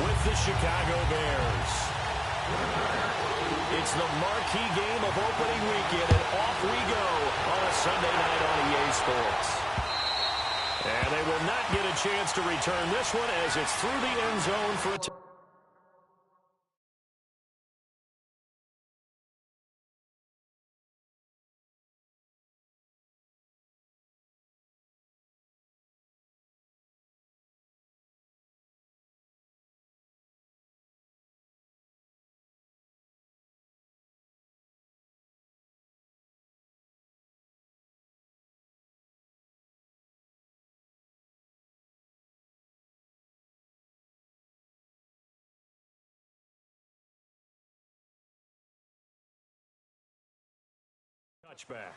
with the Chicago Bears. It's the marquee game of opening weekend, and off we go on a Sunday night on EA Sports. And they will not get a chance to return this one as it's through the end zone for a touchback.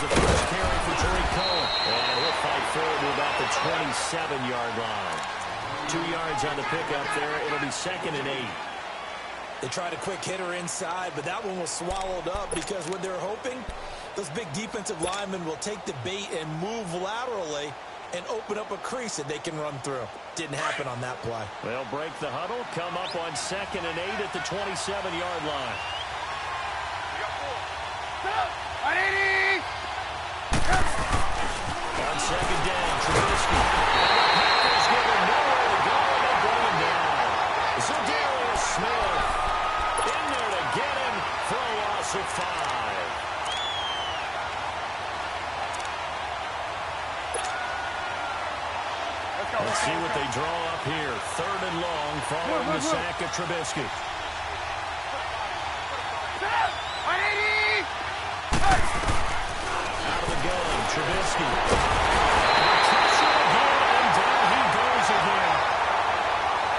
The first carry for Drake Cohen. And he'll fight forward to about the 27-yard line. 2 yards on the pickup there. It'll be 2nd and 8. They tried a quick hitter inside, but that one was swallowed up because what they're hoping, those big defensive linemen will take the bait and move laterally and open up a crease that they can run through. Didn't happen on that play. They'll break the huddle, come up on 2nd and 8 at the 27-yard line. On 2nd down, Trubisky. Packers give him nowhere to go, and they bring him down. Zadarius Smith in there to get him for a loss of 5. Let's see what they draw up here. 3rd and long following the sack of Trubisky. Out of the gun, Trubisky. Pressure again, and down he goes again.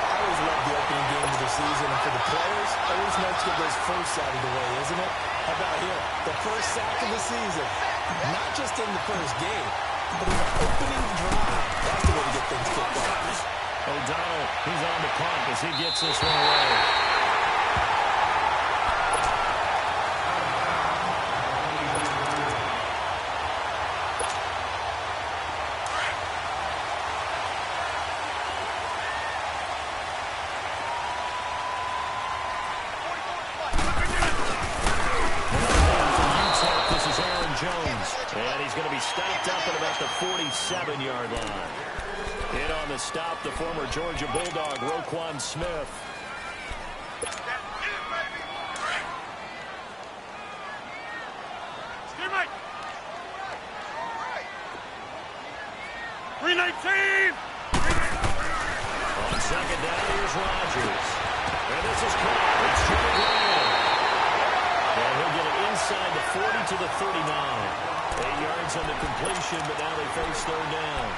I always love the opening game of the season, and for the players, always nice to get those firsts out of the way, isn't it? How about here? The first sack of the season. Not just in the first game, but in the opening drive. That's the way to get things kicked off. O'Donnell, he's on the punt as he gets this one away. And he's going to be stopped up at about the 47-yard line. In on the stop, the former Georgia Bulldog, Roquan Smith. On 2nd down, here's Rodgers. And this is caught. It's Trey Graham. And he'll get it inside the 40 to the 39. 8 yards on the completion, but now they face 3rd down.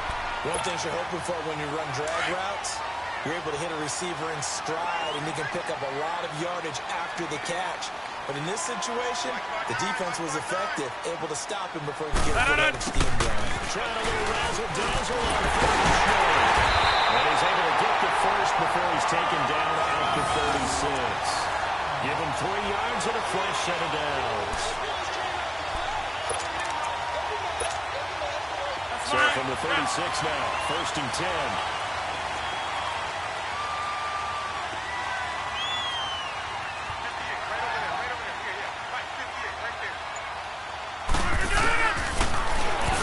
One thing you're hoping for when you run drag routes, you're able to hit a receiver in stride, and he can pick up a lot of yardage after the catch. But in this situation, the defense was effective, able to stop him before he could get a good out of steam going. Trying a little razzle-dazzle on 3rd and short. And he's able to get the first before he's taken down at the 36. Give him 3 yards and a fresh set of downs. So from the 36 now, 1st and 10.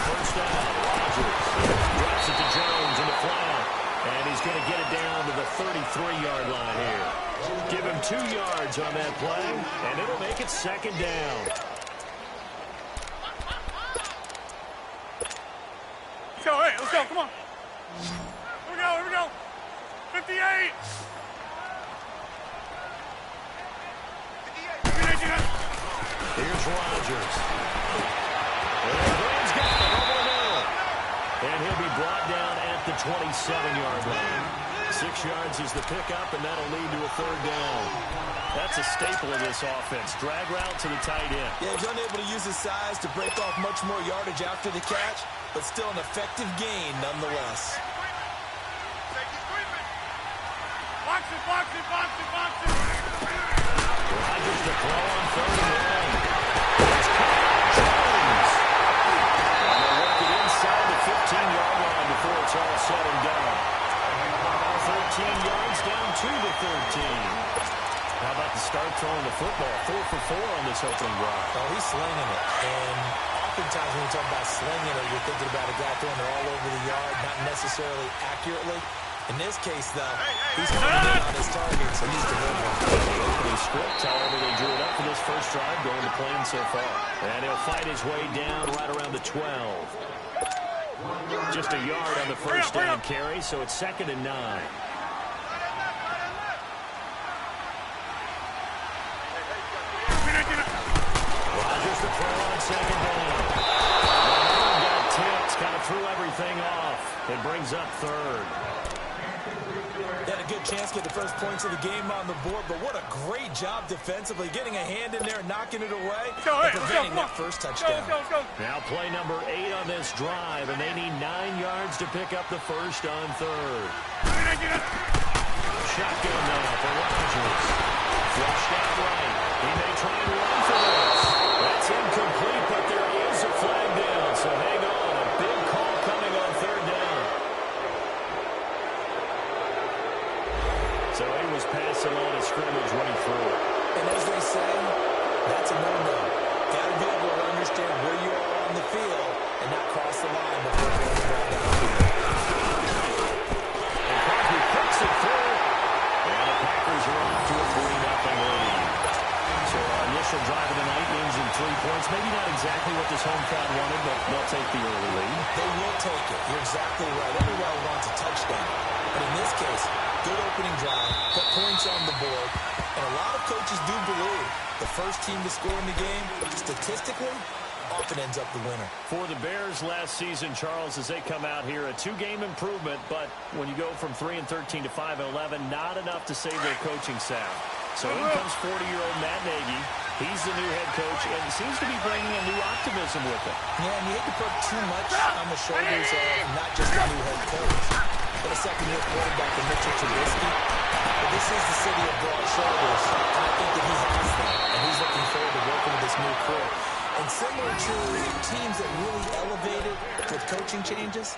First down, Rodgers drops it to Jones in the flat, and he's going to get it down to the 33-yard line here. Give him 2 yards on that play, and it'll make it 2nd down. Let's go, hey, let's go, come on. Here we go. 58. Here's Rodgers. And Graham's got it over the middle. And he'll be brought down at the 27-yard line. 6 yards is the pickup, and that'll lead to a third down. That's a staple of this offense. Drag route to the tight end. Yeah, he's unable to use his size to break off much more yardage after the catch, but still an effective gain nonetheless. Box it, box it, box it, box it. Rodgers to throw on third and long. It's Jones. And they'll work it inside the 15-yard line before it's all said and done. 13 yards down to the 13. How about the start throwing the football? 4 for 4 on this opening drive. Oh, he's slinging it. And oftentimes when we talk about slinging it, you're thinking about a guy throwing it all over the yard, not necessarily accurately. In this case, though, he's coming in on his target, so he's delivering. Opening script, however, they drew it up for this first drive, going to plan so far. And he'll fight his way down right around the 12. Just a yard on the first down carry, so it's 2nd and 9. Rodgers to throw on 2nd down. Got tipped, kind of threw everything off. It brings up 3rd. They had a good chance to get the first points of the game on the board, but what a great job defensively, getting a hand in there, knocking it away, and preventing that first touchdown. Let's go. Now play number 8 on this drive, and they need 9 yards to pick up the first on 3rd. Shotgun now for Rodgers. Flushed out right. He may try and run for this. That's incomplete, but there is a flag down, so hang on. A big call coming on 3rd down. So he was past the line of scrimmage when he threw it. And as they say, that's a no-no. Got to be able to understand where you are on the field and not cross the line before throwing the ball down. And Crosby picks it through. And the Packers are off to a 3-0 lead. So our initial drive of the night ends in 3 points. Maybe not exactly what this home crowd wanted, but they'll take the early lead. They will take it. You're exactly right. Everybody wants a touchdown. But in this case, good opening drive, put points on the board, and a lot of coaches do believe the first team to score in the game, statistically, often ends up the winner. For the Bears last season, Charles, as they come out here, a 2-game improvement, but when you go from 3-13 to 5-11, not enough to save their coaching staff. So in comes 40-year-old Matt Nagy. He's the new head coach and seems to be bringing a new optimism with him. Yeah, and you hate to put too much on the shoulders of not just the new head coach, but a second-year quarterback in Mitchell Trubisky. But this is the city of broad shoulders, and I think that he has them, and he's looking forward to working with this new crew. And similar to teams that really elevated with coaching changes,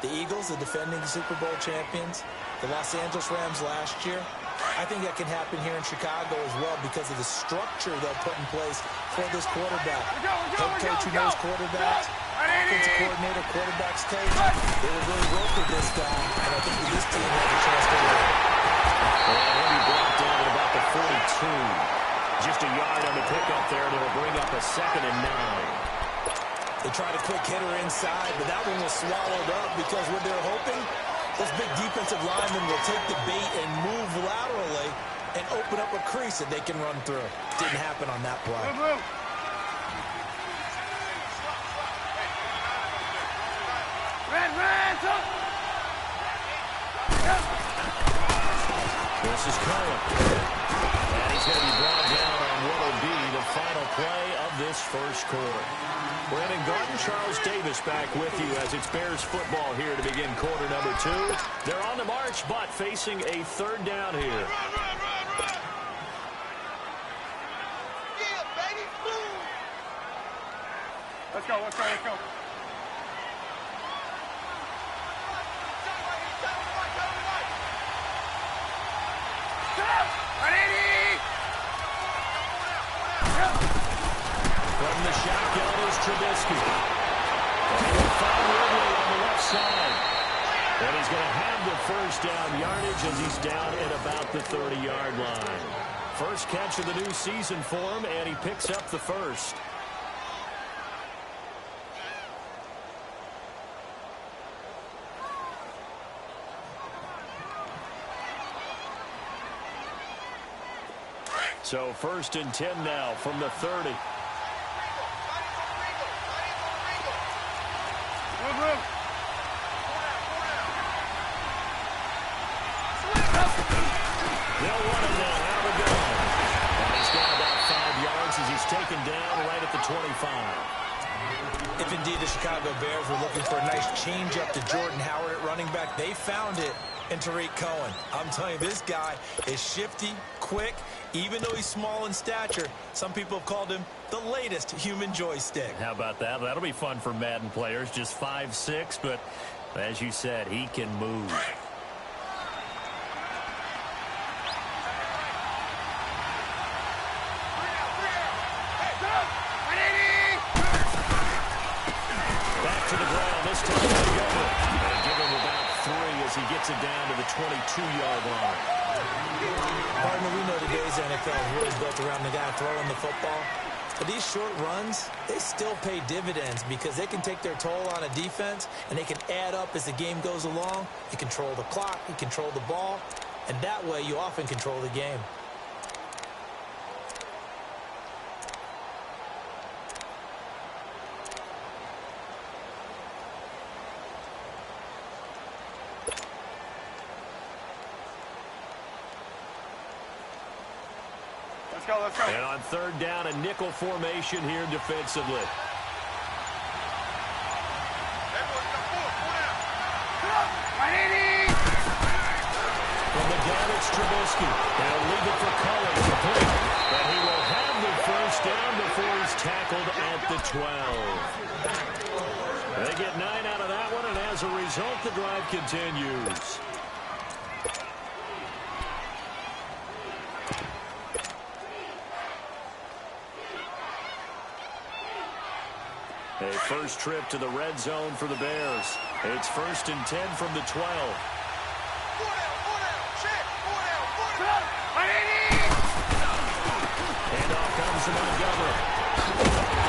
the Eagles, the defending Super Bowl champions, the Los Angeles Rams last year, I think that can happen here in Chicago as well because of the structure they'll put in place for this quarterback. Head coach who knows quarterbacks, offensive coordinator, quarterbacks coach. They will really work with this guy, and I think that this team has a chance to win. And he'll be brought down at about the 42. Just a yard on the pickup there, and it'll bring up a 2nd and 9. They tried a quick hitter inside, but that one was swallowed up because what they're hoping, those big defensive linemen will take the bait and move laterally and open up a crease that they can run through. Didn't happen on that play. This is Cohen. And he's going to be brought down on what will be the final play of this first quarter. Brandon Garden, Charles Davis back with you as it's Bears football here to begin quarter number 2. They're on the march, but facing a 3rd down here. Let's go. From the shotgun is Trubisky. And he'll find Ridley on the left side. And he's going to have the first down yardage as he's down at about the 30-yard line. First catch of the new season for him, and he picks up the first. So 1st and 10 now from the 30. taken down right at the 25. If indeed the Chicago Bears were looking for a nice change-up to Jordan Howard at running back, they found it in Tariq Cohen. I'm telling you, this guy is shifty, quick, even though he's small in stature. Some people have called him the latest human joystick. How about that? That'll be fun for Madden players. Just 5'6", but as you said, he can move. Back to the ground. This time they go. And give him about 3 as he gets it down to the 22-yard line. Partner, we know today's NFL is really built around the guy throwing the football. But these short runs, they still pay dividends because they can take their toll on a defense, and they can add up as the game goes along. You control the clock, you control the ball, and that way you often control the game. Let's go. And on third down, a nickel formation here defensively. From the gun, it's Trubisky. They'll leave it for Collins. But he will have the first down before he's tackled at the 12. They get 9 out of that one, and as a result, the drive continues. A first trip to the red zone for the Bears. It's 1st and 10 from the 12. And off comes to Montgomery.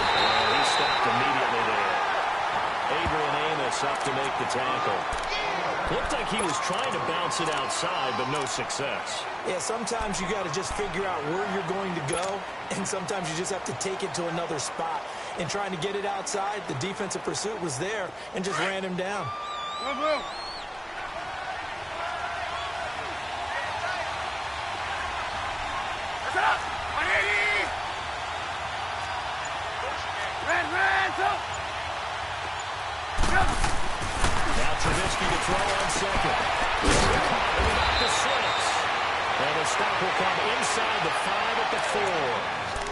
And he stopped immediately there. Adrian Amos up to make the tackle. Looked like he was trying to bounce it outside, but no success. Yeah, sometimes you got to just figure out where you're going to go, and sometimes you just have to take it to another spot. In trying to get it outside, the defensive pursuit was there and just ran him down. Blue. Red, go! Now Trubisky to throw on second. About the 6. And the stop will come inside the 5 at the 4.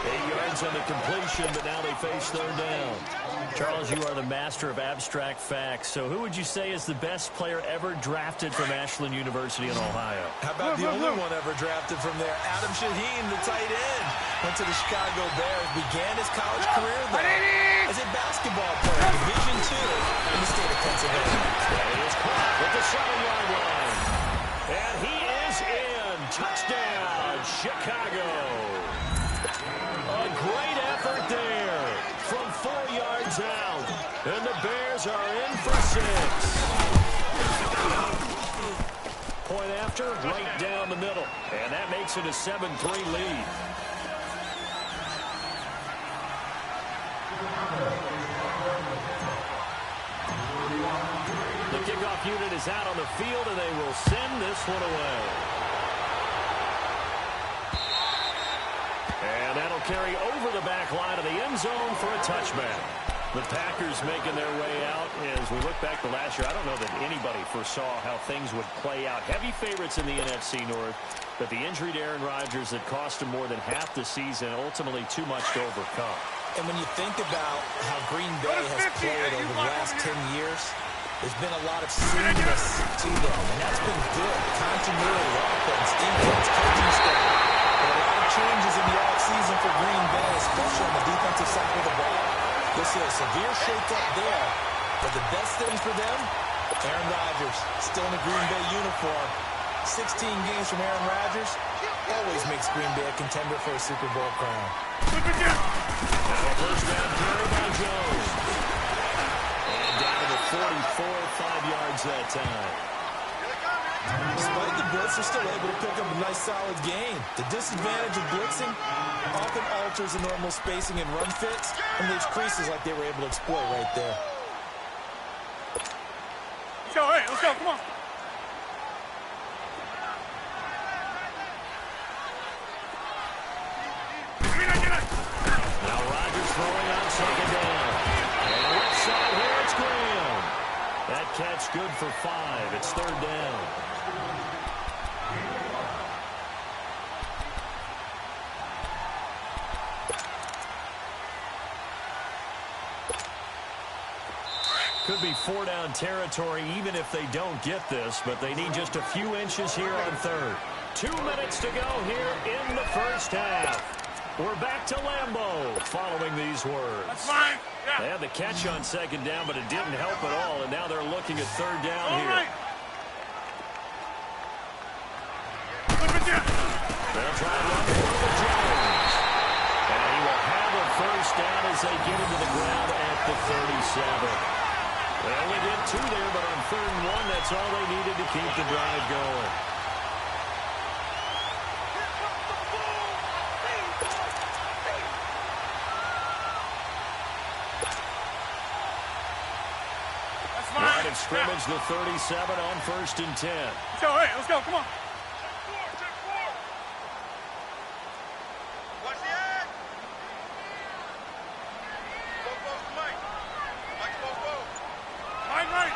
8 yards on the completion, but now they face third down. Charles, you are the master of abstract facts. So who would you say is the best player ever drafted from Ashland University in Ohio? How about the only one ever drafted from there? Adam Shaheen, the tight end. Went to the Chicago Bears. Began his college career there as a basketball player, Division II in the state of Pennsylvania. He is caught at the 7-yard line. And he is in. Touchdown, Chicago. A great effort there from 4 yards out. And the Bears are in for 6. Point after, right down the middle. And that makes it a 7-3 lead. The kickoff unit is out on the field, and they will send this one away. And that'll carry over the back line of the end zone for a touchback. The Packers making their way out. As we look back to last year, I don't know that anybody foresaw how things would play out. Heavy favorites in the NFC North, but the injury to Aaron Rodgers that cost him more than half the season, ultimately too much to overcome. And when you think about how Green Bay has played over the last 10 years, there's been a lot of sameness to them, and that's been good. Continuity, offense, defense, coaching staff. But a lot of changes in the offseason for Green Bay, especially on the defensive side of the ball. You'll see a severe shakeup there. But the best thing for them, Aaron Rodgers, still in the Green Bay uniform. 16 games from Aaron Rodgers always makes Green Bay a contender for a Super Bowl crown. Now a first down carry by Jones. And down to the 44, 5 yards that time. Despite the blitz, they're still able to pick up a nice, solid gain. The disadvantage of blitzing often alters the normal spacing and run fits, and leaves creases like they were able to exploit right there. Let's go, come on. Now That catch good for 5. It's third down. Could be 4-down territory even if they don't get this, but they need just a few inches here on third. 2 minutes to go here in the first half. We're back to Lambeau following these words. That's fine. Yeah. They had the catch on second down, but it didn't help at all, and now they're looking at third down All here. right. Look at you. They'll try and run for Jones. And he will have a first down as they get into the ground at the 37. They only did 2 there, but on 3rd and 1, that's all they needed to keep the drive going. Line of scrimmage, the 37 on 1st and 10. Let's go, hey, let's go, come on. Watch the egg. Mike. Right.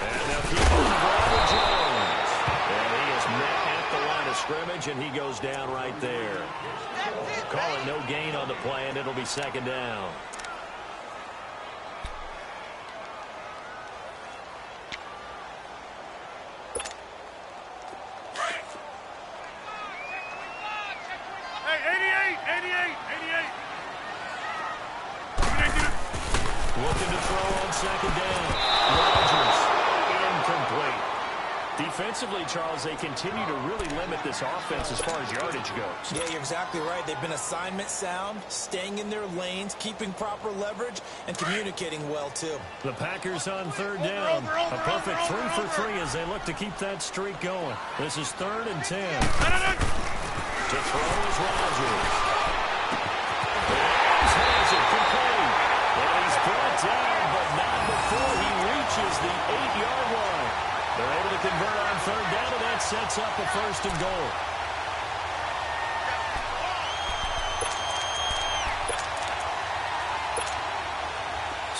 And they'll keep it to Jones. And he is met at the line of scrimmage, and he goes down right there. Call it no gain on the play, and it'll be second down. Looking to throw on second down. Rodgers, incomplete. Defensively, Charles, they continue to really limit this offense as far as yardage goes. Yeah, you're exactly right. They've been assignment sound, staying in their lanes, keeping proper leverage, and communicating well, too. The Packers on third down. A perfect 3 for 3 as they look to keep that streak going. This is 3rd and 10. To throw is Rodgers. Has it complete. And he's brought down, but not before he reaches the 8-yard line. They're able to convert on third down, and that sets up a 1st and goal.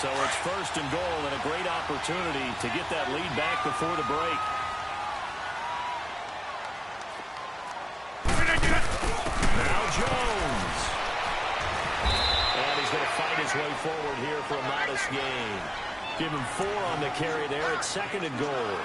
So it's 1st and goal, and a great opportunity to get that lead back before the break. Now Jones. And he's going to fight his way forward here for a modest gain. Give him 4 on the carry there. It's 2nd and goal.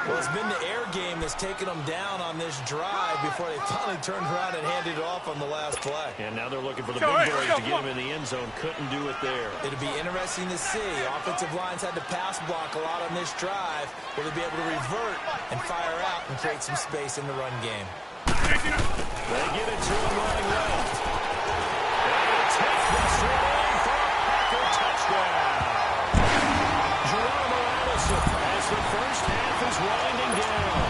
Well, it's been the air game that's taken them down on this drive before they finally turned around and handed it off on the last play. And now they're looking for the big boys to get him in the end zone. Couldn't do it there. It'll be interesting to see. Offensive lines had to pass block a lot on this drive. Will they be able to revert and fire out and create some space in the run game? They get it to him running left. And a take this one for a Packer touchdown. Geronimo Allison as the first half is winding down.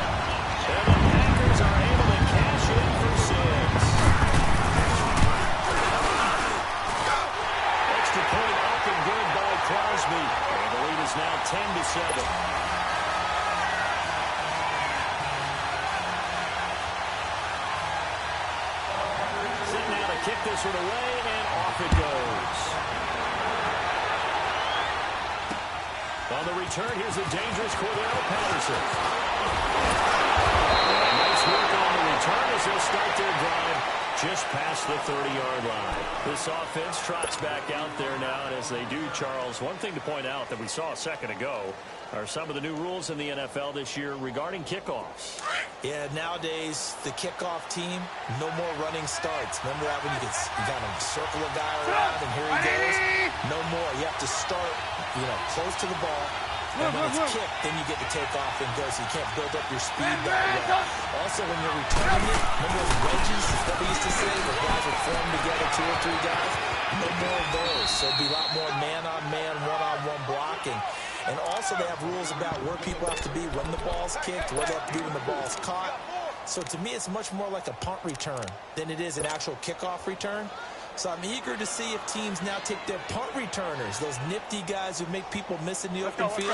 And the Packers are able to cash in for 6. Extra point up and good by Crosby. And the lead is now 10-7. Kick this one away, and off it goes. On the return, here's a dangerous Cordell Patterson. And nice work on the return as they'll start their drive just past the 30-yard line. This offense trots back out there now, and as they do, Charles, one thing to point out that we saw a second ago are some of the new rules in the NFL this year regarding kickoffs. Yeah, nowadays, the kickoff team, no more running starts. Remember that when you kind of circle a guy around and here he goes? No more. You have to start, close to the ball. And when it's kicked, then you get to take off and go, so you can't build up your speed that way. Also, when you're returning it, remember those wedges that we used to say where guys would form together, 2 or 3 guys? No more of those. So it'll be a lot more man-on-man, one-on-one blocking. And also they have rules about where people have to be when the ball's kicked, where they have to be when the ball's caught. So to me, it's much more like a punt return than it is an actual kickoff return. So I'm eager to see if teams now take their punt returners, those nifty guys who make people miss in the open field,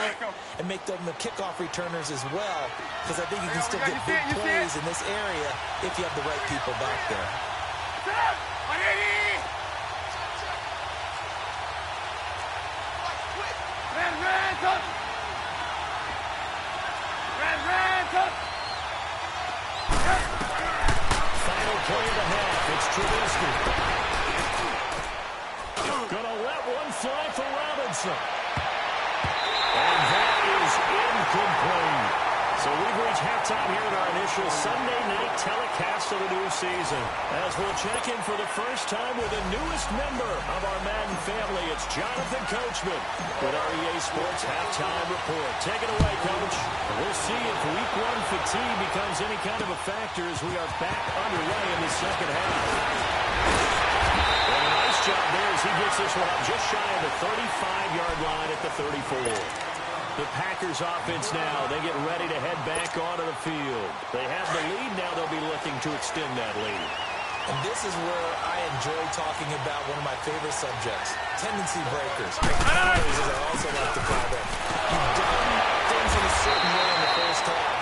and make them the kickoff returners as well, because I think you can still get big plays in this area if you have the right people back there. Final play of the half. It's Trubisky. Gonna let one fly for Robinson. And that is incomplete. So we've reached halftime here in our initial Sunday night telecast of the new season. As we'll check in for the first time with the newest member of our Madden family, it's Jonathan Coachman with our EA Sports Halftime Report. Take it away, Coach. We'll see if Week 1 fatigue becomes any kind of a factor as we are back underway in the second half. And a nice job there as he gets this one up just shy of the 35-yard line at the 34. The Packers offense now, they get ready to head back onto the field. They have the lead, now they'll be looking to extend that lead. And this is where I enjoy talking about one of my favorite subjects, tendency breakers. Counters, as I also like to call them. You've done things in a certain way in the first half,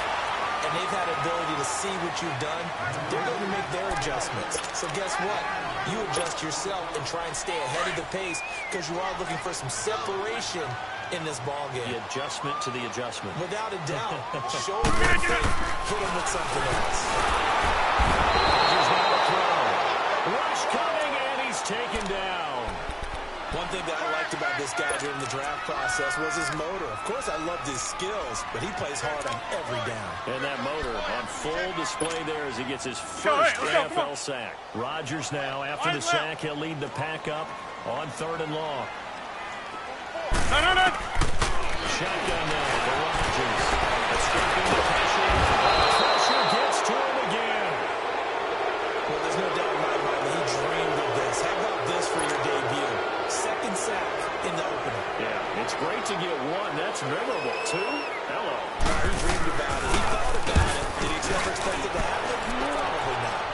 and they've had the ability to see what you've done. They're going to make their adjustments. So guess what? You adjust yourself and try and stay ahead of the pace because you are looking for some separation in this ball game. The adjustment to the adjustment. Without a doubt. Show them one thing, hit them with something else. Rodgers now to throw. Rush coming, and he's taken down. One thing that I liked about this guy during the draft process was his motor. Of course, I loved his skills, but he plays hard on every down. And that motor on full display there as he gets his first NFL sack. Rodgers now, after the sack, he'll lead the pack up on 3rd and long. No. Shotgun now for Rodgers. Escaping the pressure. Pressure gets to him again. Well, there's no doubt in my mind that he dreamed of this. How about this for your debut? Second sack in the opener. Yeah, it's great to get one. That's memorable. 2? Hello. He dreamed about it. He thought about it. Did he ever expect it to happen? Probably not.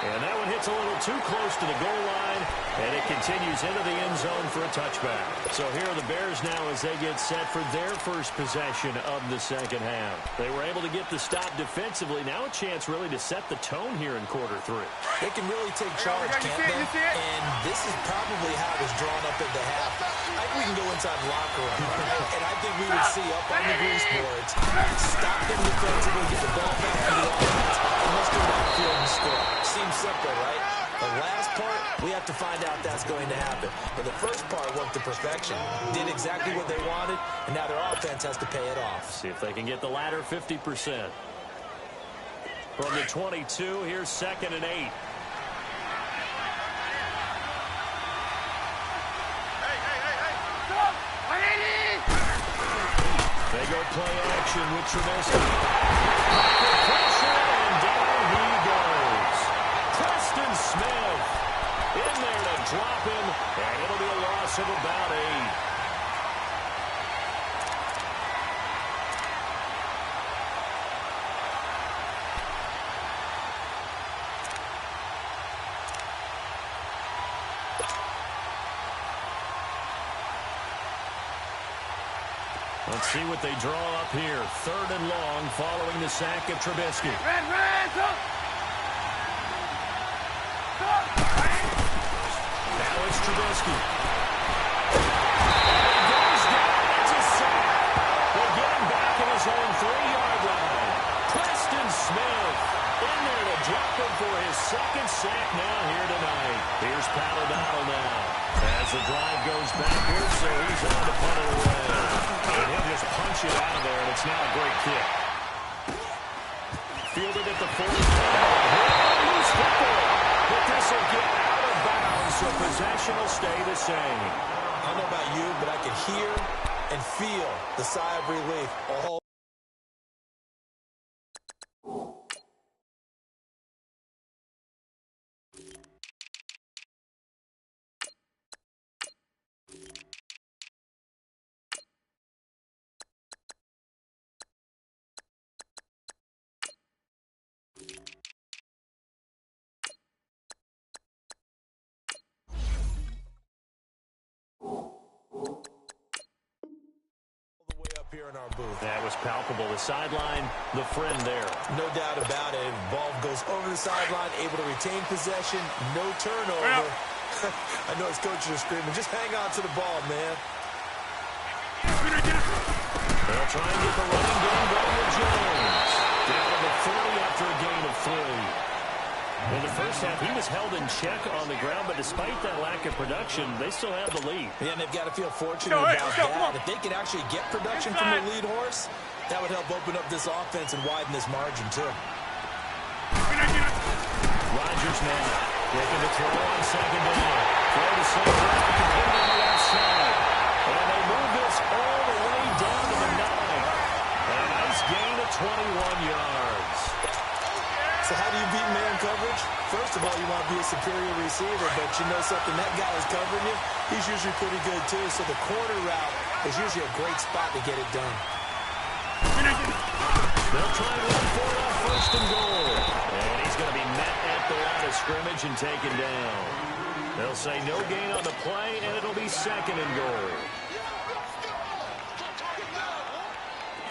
And that one hits a little too close to the goal line, and it continues into the end zone for a touchback. So here are the Bears now as they get set for their first possession of the second half. They were able to get the stop defensively. Now a chance really to set the tone here in quarter 3. They can really take charge, can't they? And this is probably how it was drawn up at the half. I think we can go inside the locker room, right? And I think we would see up on the grease boards, stop them defensively, get the ball back to the offense, and let's go downfield and score. Seems simple, right? The last part, we have to find out that's going to happen. But the first part went to perfection. Did exactly what they wanted, and now their offense has to pay it off. See if they can get the latter 50%. From the 22, here's 2nd and 8. They go play action with Trubisky. Pressure, and down he goes. Preston Smith in there to drop him, and it'll be a loss of about 8. Let's see what they draw up here. 3rd and long following the sack of Trubisky. Now it's Trubisky. He goes down. It's a sack. They get him back in his own 3-yard line. Preston Smith in there to drop him for his 2nd sack now here tonight. Here's Pat O'Donnell now. As the drive goes backwards, so he's on to punt it away. And he'll just punch it out of there, and it's now a great kick. Fielded at the 40. Loose football. But this will get out of bounds, so possession will stay the same. I don't know about you, but I can hear and feel the sigh of relief all here in our booth. That was palpable. The sideline, the friend there. No doubt about it. Ball goes over the sideline, able to retain possession, no turnover. I know his coaches are screaming, just hang on to the ball, man. They'll try and get the running game going with Jones. Down to the 40 after a gain of 3. In the first half, he was held in check on the ground, but despite that lack of production, they still have the lead. Yeah, and they've got to feel fortunate about that. If they can actually get production from their lead horse, that would help open up this offense and widen this margin, too. Rodgers now looking to throw on second down. Throw to St. Brown, complete on the outside. And they move this all the way down to the 9. A nice gain of 21 yards. So how do you beat man coverage? First of all, you want to be a superior receiver, but you know something, that guy is covering you, he's usually pretty good too. So the corner route is usually a great spot to get it done. They'll try and run for it on first and goal. And he's going to be met at the line of scrimmage and taken down. They'll say no gain on the play, and it'll be second and goal.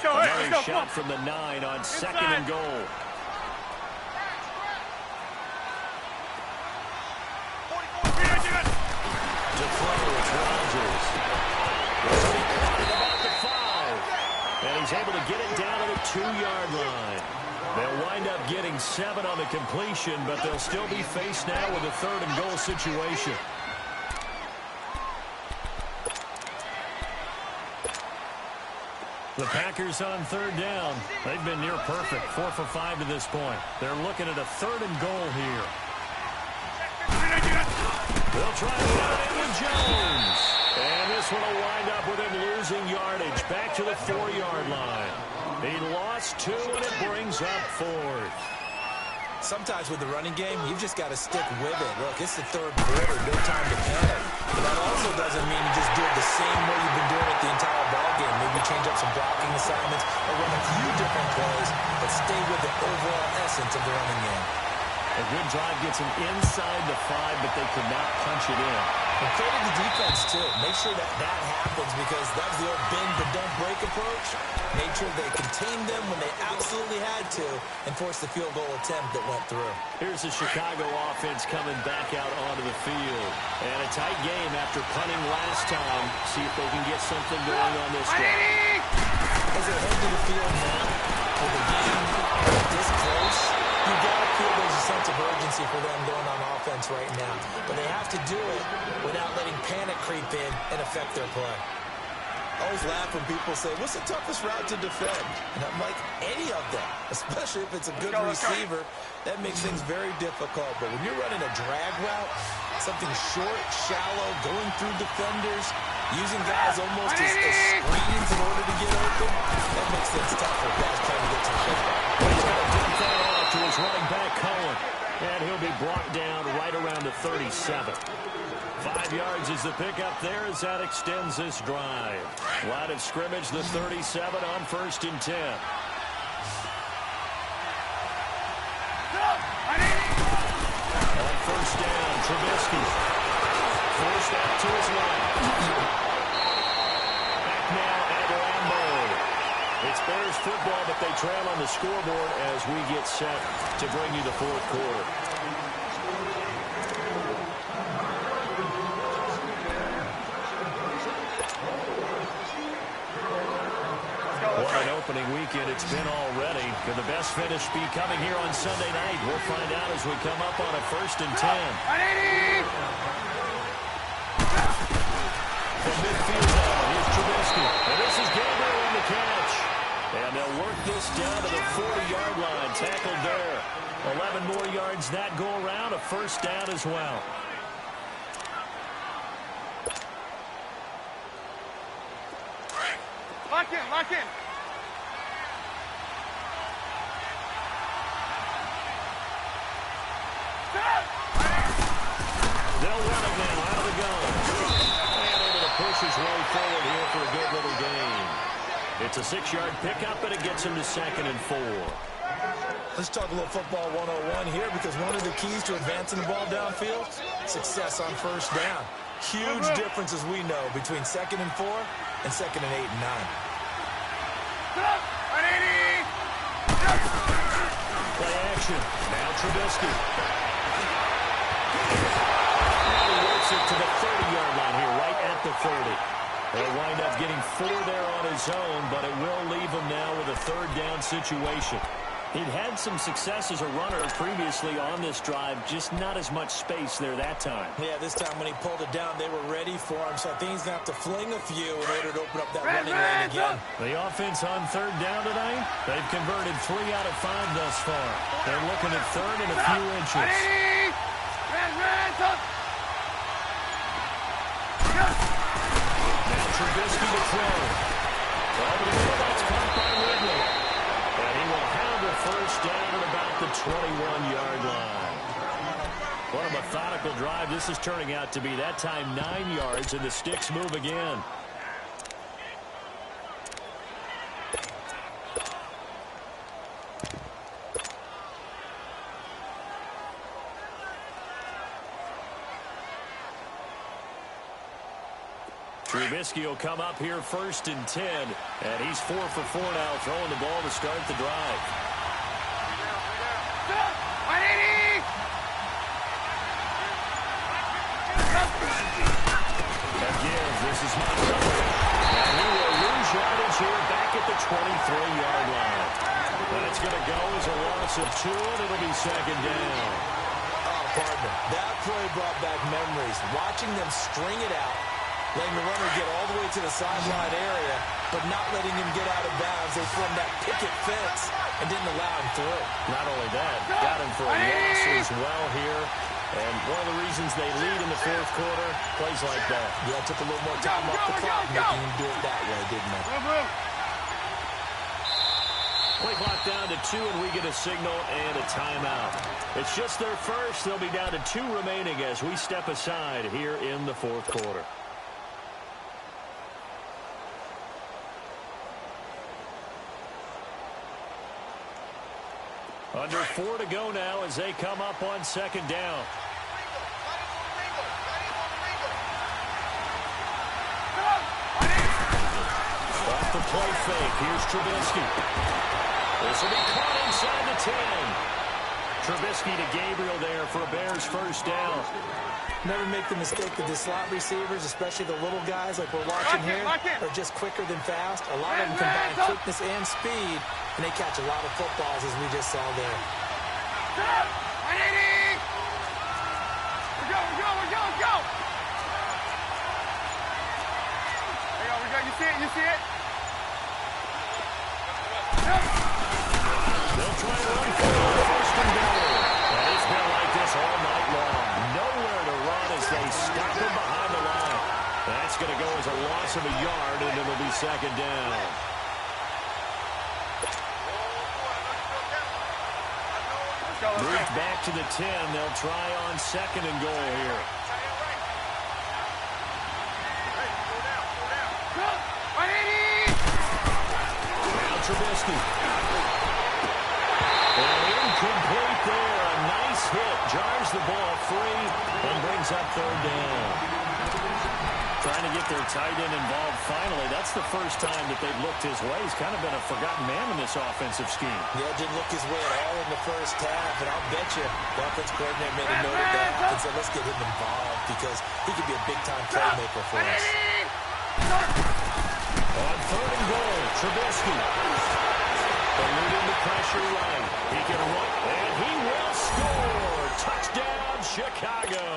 Another shot from the 9 on second and goal. To throw, it's Rodgers. About the 5. And he's able to get it down to the 2-yard line. They'll wind up getting 7 on the completion, but they'll still be faced now with a third and goal situation. The Packers on third down. They've been near perfect, 4 for 5 to this point. They're looking at a third and goal here. They'll try to run it with Jones. And this one will wind up with him losing yardage back to the 4-yard line. He lost 2, and it brings up 4th. Sometimes with the running game, you've just got to stick with it. Look, it's the third quarter, no time to panic. But that also doesn't mean you just do it the same way you've been doing it the entire ballgame. Maybe change up some blocking assignments or run a few different plays, but stay with the overall essence of the running game. A good drive gets him inside the 5, but they could not punch it in. And credit the defense, too. Make sure that happens because that was the old bend but don't break approach. Made sure they contained them when they absolutely had to and forced the field goal attempt that went through. Here's the Chicago offense coming back out onto the field. And a tight game after punting last time. See if they can get something going on this one. As they head to the field now, with the game this close, you've got to feel there's a sense of urgency for them going on offense right now. But they have to do it without letting panic creep in and affect their play. I always laugh when people say, what's the toughest route to defend? And I'm like, any of them, especially if it's a good receiver. That makes things very difficult. But when you're running a drag route, something short, shallow, going through defenders, using guys almost as screens in order to get open, that makes things tough for guys trying to get to the football. He's going to dump that off to his running back, Cohen. And he'll be brought down right around the 37. 5 yards is the pickup there as that extends this drive. Line of scrimmage, the 37 on first and 10. On first down, Trubisky. Forced out to his left. Back now at Lambeau. It's Bears football, but they trail on the scoreboard as we get set to bring you the fourth quarter. What an opening weekend it's been already. Could the best finish be coming here on Sunday night? We'll find out as we come up on a first and 10. From midfield now, here's Trubisky. And this is Gabriel on the catch. And they'll work this down to the 40-yard line. Tackled there. 11 more yards that go around. A first down as well. Lock in, lock in. They'll run it now out of the gun. And able to push his way forward here for a good little gain. It's a 6-yard pickup, but it gets him to second and 4. Let's talk a little football 101 here because one of the keys to advancing the ball downfield, success on first down. Huge difference, as we know, between second and 4 and second and 8 and 9. Play action. Now Trubisky. gets it to the 30-yard line here, right at the 30. He'll wind up getting 4 there on his own, but it will leave him now with a third down situation. He'd had some success as a runner previously on this drive, just not as much space there that time. Yeah, this time when he pulled it down, they were ready for him, so I think he's going to have to fling a few in order to open up that running lane again. The offense on third down tonight, they've converted 3 out of 5 thus far. They're looking at third and a few inches. Now Trubisky to throw. Over the middle, that's caught by Ridley. And he will have the first down at about the 21-yard line. What a methodical drive this is turning out to be. That time 9 yards, and the sticks move again. Trubisky will come up here first and 10, and he's 4 for 4 now, throwing the ball to start the drive. Again, this is Montgomery, and he will lose yardage here back at the 23-yard line. And it's going to go as a loss of 2, and it'll be second down. Oh, partner, that play brought back memories. Watching them string it out, letting the runner get all the way to the sideline area, but not letting him get out of bounds. They formed that picket fence and didn't allow him through. Not only that, got him for a loss as well here. And one of the reasons they lead in the fourth quarter, plays like that. Yeah, it took a little more time off the clock, making him do it that way, didn't it? Play clock down to 2, and we get a signal and a timeout. It's just their first. They'll be down to 2 remaining as we step aside here in the fourth quarter. Under 4 to go now as they come up on second down. Off the play fake. Here's Trubisky. This will be caught inside the 10. Trubisky to Gabriel there for a Bears first down. Never make the mistake of the slot receivers, especially the little guys like we're watching here, are just quicker than fast. A lot of them combine quickness and speed, and they catch a lot of footballs, as we just saw there. Let's go. You see it? They'll try to run for it first and goal. And it's been like this all night long. Nowhere to run as they stop him behind the line. That's going to go as a loss of a yard, and it'll be second down. Moved back to the 10. They'll try on second and goal here. Now Trubisky. And incomplete there. A nice hit. Jars the ball free and brings up third down. Trying to get their tight end involved finally. That's the first time that they've looked his way. He's kind of been a forgotten man in this offensive scheme. Yeah, didn't look his way at all in the first half, and I'll bet you the offense coordinator made a note of that and said, let's get him involved because he could be a big-time playmaker for us. On third and goal, Trubisky. Eluding the pressure right. He can run, and he will score. Touchdown, Chicago.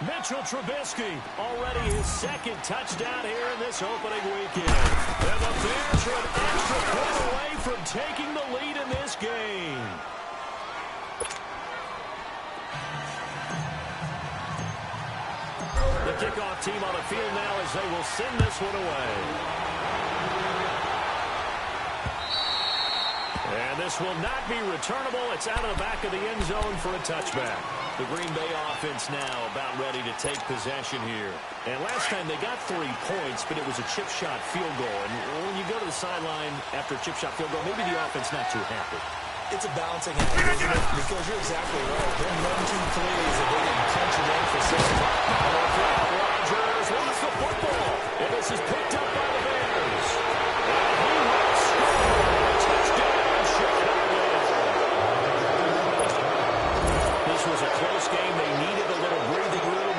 Mitchell Trubisky, already his second touchdown here in this opening weekend. And the Bears are an extra point away from taking the lead in this game. The kickoff team on the field now as they will send this one away. And this will not be returnable. It's out of the back of the end zone for a touchback. The Green Bay offense now about ready to take possession here. And last time they got 3 points, but it was a chip shot field goal. And when you go to the sideline after a chip shot field goal, maybe the offense not too happy. It's a balancing act, isn't it? Because you're exactly right. They're 1-2 threes if they didn't punch it in for 6 o'clock. Rodgers lost the football. And this is picked up by the Bears. And he will score. Touchdown, Chicago. This was a close game. They needed a little breathing room.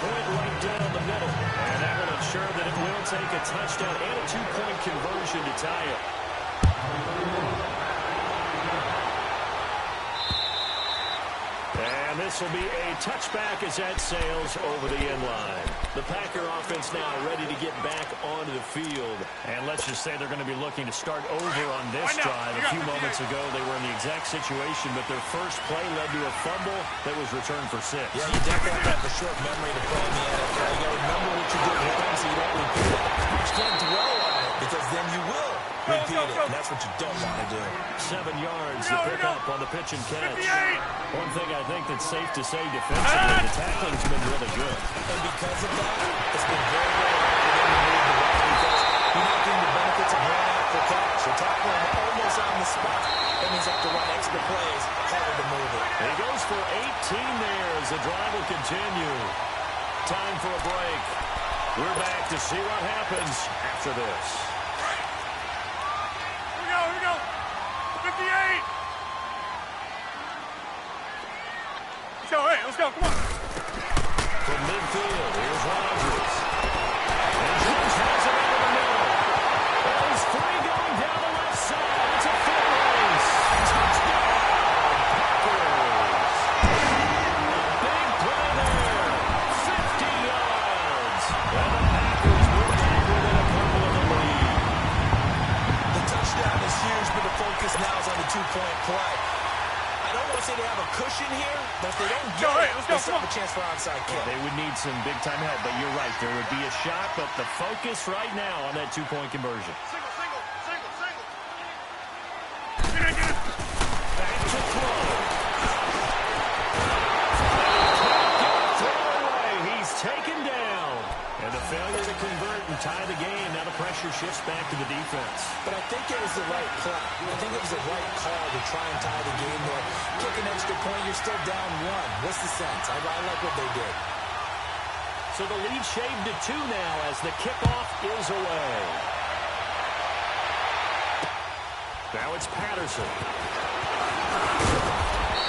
point right down the middle. And that will ensure that it will take a touchdown and a two-point conversion to tie it. And this will be a touchback as that sails over the end line. The Packer offense now ready to get back onto the field. And let's just say they're going to be looking to start over on this drive. A few moments ago, they were in the exact situation, but their first play led to a fumble that was returned for 6. Yeah, you definitely have a short memory to play in the NFL. You got to remember what you did wrong so you don't repeat it. You can't dwell on it because then you will repeat it, and that's what you don't want to do. 7 yards to pick up on the pitch and catch. 58. One thing I think that's safe to say defensively, the tackling's been really good. And because of that, it's been very, very hard for them to move the ball because you're not getting the benefits of running after catch. You're tackling almost on the spot. That means you have to run extra plays, harder to move it. He goes for 18 there as the drive will continue. Time for a break. We're back to see what happens after this. Here we go. 58. Let's go, come on. From midfield, here's Rodgers. And Jones has it over the middle. Oh, he's free going down the left side. It's a foot race. Touchdown, Packers. Big play there. 50 yards. And the Packers were back within a couple of the lead. The touchdown is huge, but the focus now is on the two-point play. I don't want to say they have a cushion here, but if they don't get it, they still have a chance for onside kick. They would need some big-time help, but you're right. There would be a shot, but the focus right now on that two-point conversion. Single. Back to throw. Throw away. He's taken down. And the failure to convert and tie the game. Now the pressure shifts back to the defense. But I think it was the right play. I think it was the right call to try and tie the game there. Kick an extra point, you're still down 1. What's the sense? I like what they did. So the lead shaved to 2 now as the kickoff is away. Now it's Patterson.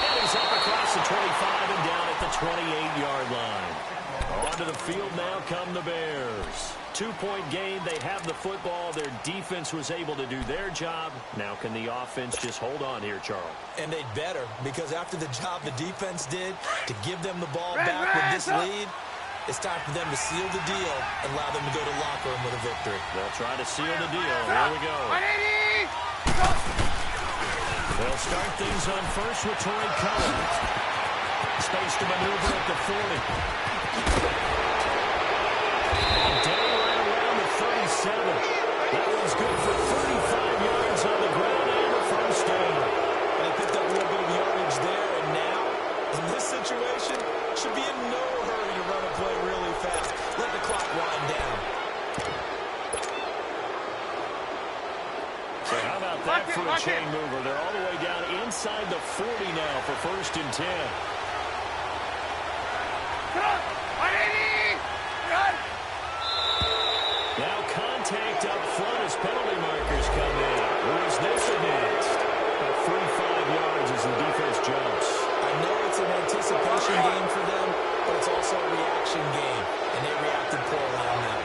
And he's up across the 25 and down at the 28-yard line. Onto the field now come the Bears. 2-point game. They have the football. Their defense was able to do their job. Now can the offense just hold on here, Charles? And they'd better, because after the job the defense did to give them the ball back with this lead, it's time for them to seal the deal and allow them to go to the locker room with a victory. They'll try to seal the deal. Here we go. They'll start things on first with Torrey Cullen. Space to maneuver at the 40. Down right around the 37. That one's good for 35 yards on the ground and a first down. They picked up a little bit of yardage there, and now, in this situation, should be in no hurry to run a play really fast. Let the clock wind down. So how about that for a chain mover? They're all the way down inside the 40 now for first and 10. Now contact up front as penalty markers come in. Who is this against? About 45 yards as the defense jumps. I know it's an anticipation game for them, but it's also a reaction game, and they reacted poorly on that one.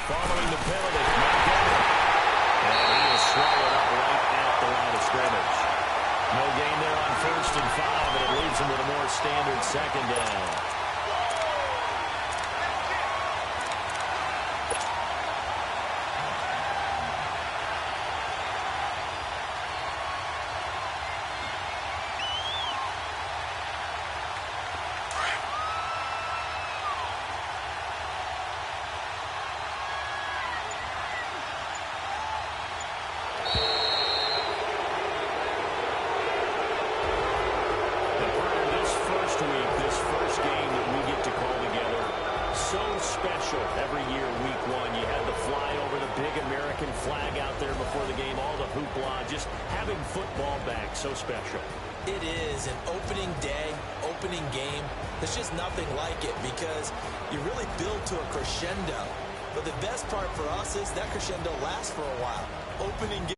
Following the penalty, Montgomery. And he is swallowed up right at the line of scrimmage. No gain there on first and 5, and it leaves him with a more standard second down. Big American flag out there before the game. All the hoopla, just having football back, so special. It is an opening day, opening game. There's just nothing like it because you really build to a crescendo. But the best part for us is that crescendo lasts for a while. Opening game.